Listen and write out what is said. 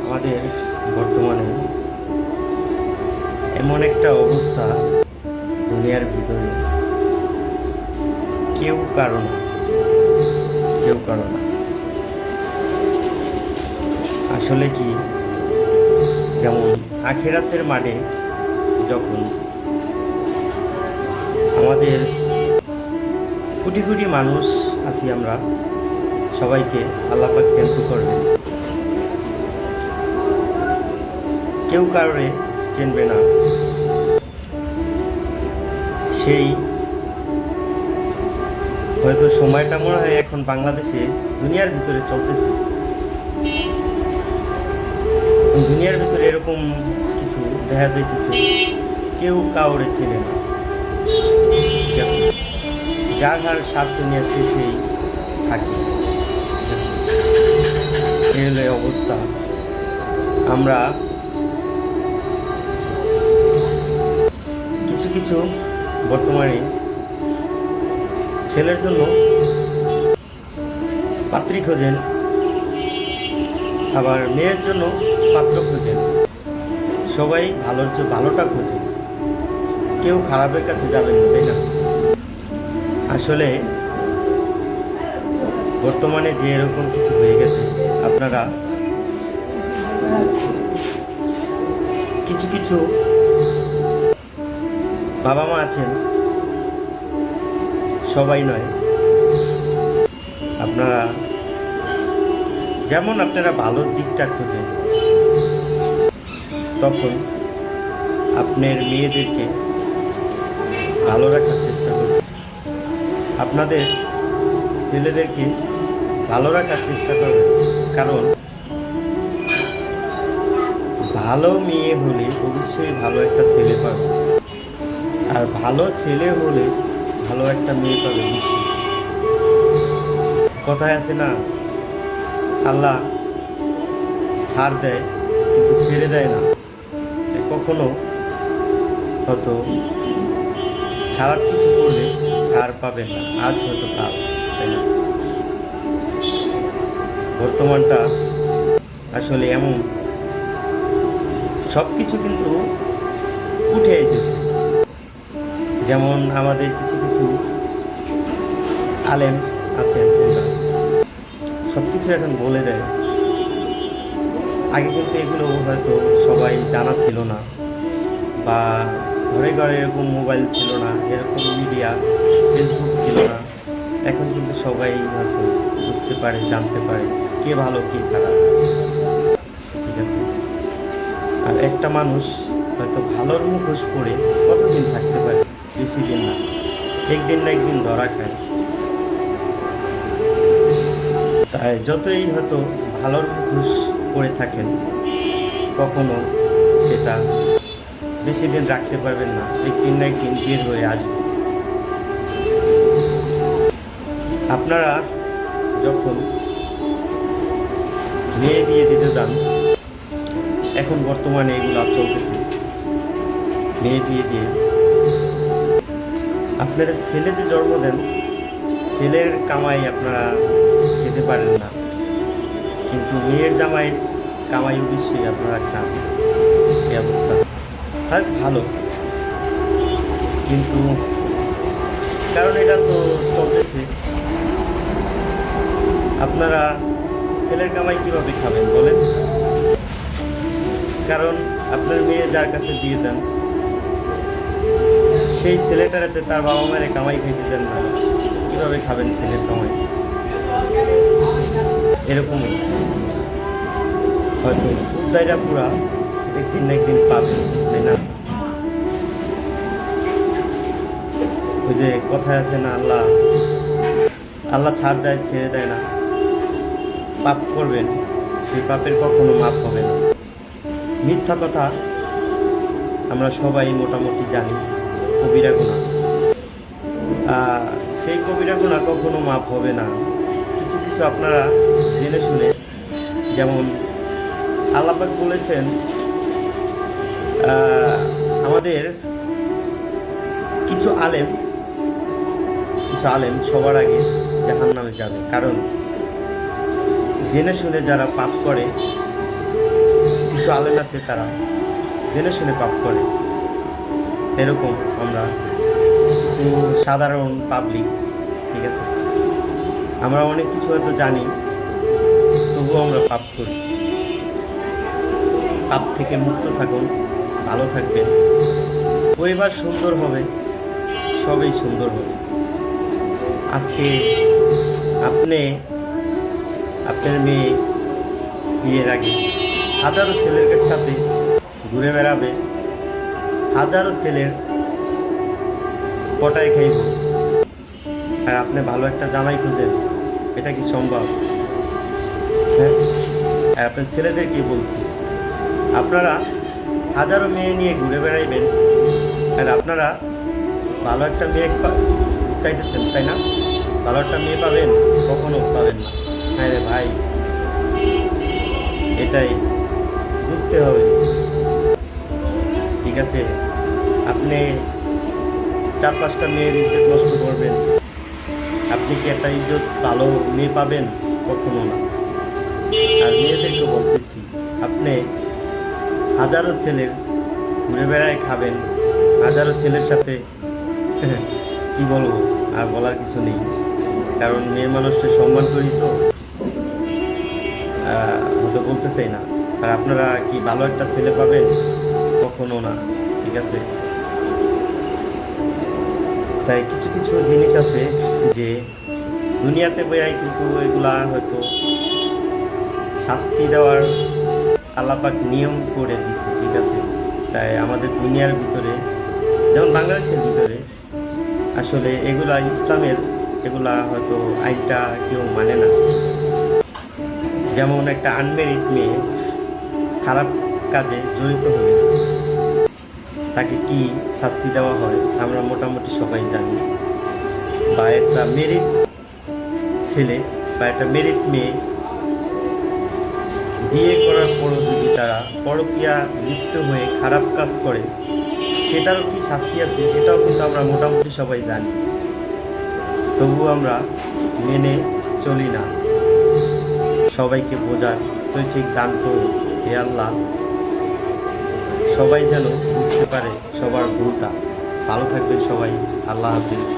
আমাদের বর্তমানে এমন একটা অবস্থা দুনিয়ার ভিতরে, কেউ কারো না, কেউ কারো না। আসলে কি, যেমন আখিরাতের মাঠে যখন আমাদের কোটি কোটি মানুষ আছি, আমরা সবাইকে আল্লাহ পাক জ্যান্ত করবেন। কেউ কারোরে চিনবে না, সেই হয়তো সময়টা মনে হয় এখন বাংলাদেশে দুনিয়ার ভিতরে চলতেছে। দুনিয়ার ভিতরে এরকম কিছু দেখা যাইতেছে, কেউ কাউরে চেনে না। ঠিক আছে, যার যার স্বার্থ নিয়ে সে সেই থাকে। ঠিক আছে, এই হলো অবস্থা। আমরা কিছু কিছু বর্তমানে ছেলের জন্য পাত্রী খোঁজেন, আবার মেয়ের জন্য পাত্র খোঁজেন। সবাই ভালোটা খোঁজেন, কেউ খারাপের কাছে যাবেন না, তাই না? আসলে বর্তমানে যে এরকম কিছু হয়ে গেছে, আপনারা কিছু কিছু বাবা মা আছেন, সবাই নয়, আপনারা যেমন আপনারা ভালোর দিকটা খোঁজেন, তখন আপনার মেয়েদেরকে ভালো রাখার চেষ্টা করবেন, আপনাদের ছেলেদেরকে ভালো রাখার চেষ্টা করবেন। কারণ ভালো মেয়ে হলে অবশ্যই ভালো একটা ছেলে পাবে, আর ভালো ছেলে হলে ভালো একটা মেয়ে পাবে নিশ্চয়ই। কথায় আছে না, আল্লাহ ছাড় দেয় কিন্তু ছেড়ে দেয় না। কখনো হয়তো খারাপ কিছু করলে ছাড় পাবেন না, আজ হয়তো কাল, তাই না? বর্তমানটা আসলে এমন, সব কিছু কিন্তু উঠে এসেছে। যেমন আমাদের কিছু কিছু আলেম আছেন, সব কিছু এখন বলে দেয়। আগে কিন্তু এগুলো হয়তো সবাই জানা ছিল না, বা ঘরে ঘরে এরকম মোবাইল ছিল না, এরকম মিডিয়া ফেসবুক ছিল না। এখন কিন্তু সবাই হয়তো বুঝতে পারে, জানতে পারে কে ভালো কে খারাপ। ঠিক আছে, আর একটা মানুষ হয়তো ভালোর মুখোশ পরে কতদিন থাকতে পারে? বেশি দিন না, একদিন না একদিন ধরা খায়। তাই যতই হয়তো ভালোর মুখোশ পরে থাকেন, কখনো সেটা বেশি দিন রাখতে পারবেন না, একদিন না একদিন বের হয়ে আসবে। আপনারা যখন মেয়ে বিয়ে দিতে যান, এখন বর্তমানে এগুলো চলতেছে, মেয়ে বিয়ে দিয়ে আপনারা ছেলে যে জন্ম দেন, ছেলের কামাই আপনারা খেতে পারেন না, কিন্তু মেয়ের জামাইয়ের কামাই অবশ্যই আপনারা খান। এই অবস্থা আর ভালো, কিন্তু কারণ এটা তো চলতেছে। আপনারা ছেলের কামাই কীভাবে খাবেন বলেন? কারণ আপনার মেয়ে যার কাছে বিয়ে দেন, সেই ছেলেটারাতে তার বাবা মায়ের কামাই খাইতে দেন না, কীভাবে খাবেন ছেলের কামাই? এরকমই হয়তো উদ্দায়রা পুরা একদিন না একদিন পাবেন, তাই না? ওই যে কথায় আছে না, আল্লাহ ছাড় দেয় ছেড়ে দেয় না। পাপ করবেন, সেই পাপের কখনো মাপ হবে না। মিথ্যা কথা আমরা সবাই মোটামুটি জানি, কবিরা গুনাহ, সেই কবিরা গুনাহ কখনো মাপ হবে না। কিছু কিছু আপনারা জেনে শুনে, যেমন আল্লাহ পাক বলেছেন, আমাদের কিছু আলেম সবার আগে জাহান্নামে যাবে। কারণ জেনে শুনে যারা পাপ করে কিছু আলেম আছে তারা জেনে শুনে পাপ করে, এরকম আমরা কিছু সাধারণ পাবলিক, ঠিক আছে, আমরা অনেক কিছু হয়তো জানি, তবুও আমরা পাপ করি। পাপ থেকে মুক্ত থাকুন, ভালো থাকবেন, পরিবার সুন্দর হবে, সবই সুন্দর হবে। আজকে আপনি আপনার মেয়ে বিয়ের আগে হাজারো ছেলের সাথে ঘুরে বেড়াবে, হাজারো ছেলের পটায় খাইব, আর আপনি ভালো একটা জামাই খুঁজেন, এটা কি সম্ভব? হ্যাঁ, আর আপনার ছেলেদেরকে বলছি, আপনারা হাজারো মেয়ে নিয়ে ঘুরে বেড়াইবেন, আর আপনারা ভালো একটা মেয়ে চাইতেছেন, তাই না? ভালো একটা মেয়ে পাবেন, কখনো পাবেন না। হ্যাঁ রে ভাই, এটাই বুঝতে হবে, ঠিক আছে? আপনি 4-5টা মেয়ের ইজ্জত নষ্ট করবেন, আপনি কি একটা ইজ্জত ভালো মেয়ে পাবেন? কখনো না। আর মেয়েদেরকে বলতেছি, আপনি হাজারো ছেলের ঘুরে বেড়ায় খাবেন, হাজারো ছেলের সাথে কি বলবো, আর বলার কিছু নেই, কারণ মেয়ে মানুষকে সম্মান করি তো, হয়তো বলতে চাই না। আর আপনারা কি ভালো একটা ছেলে পাবেন? কখনো না, ঠিক আছে? তাই কিছু কিছু জিনিস আছে যে দুনিয়াতে বইয়াই কিন্তু এগুলা হয়তো শাস্তি দেওয়ার আল্লাপাক নিয়ম করে দিছে, ঠিক আছে? তাই আমাদের দুনিয়ার ভিতরে, যেমন বাংলাদেশের ভিতরে, আসলে এগুলা ইসলামের, এগুলা হয়তো আইনটা কেউ মানে না। যেমন একটা আনমেরিড মেয়ে খারাপ কাজে জড়িত হলে তাকে কি শাস্তি দেওয়া হয় আমরা মোটামুটি সবাই জানি। বা একটা মেরিড ছেলে বা একটা মেরিড মেয়ে বিয়ে করার পরও যদি তারা পরকীয়া লিপ্ত হয়ে খারাপ কাজ করে, সেটারও কি শাস্তি আছে, এটাও কিন্তু আমরা মোটামুটি সবাই জানি, তবুও আমরা মেনে চলি না। সবাইকে বোঝার তৌফিক দান করুন হে আল্লাহ, সবাই যেন বুঝতে পারে সবার ভুলটা। ভালো থাকবেন সবাই, আল্লাহ হাফিজ।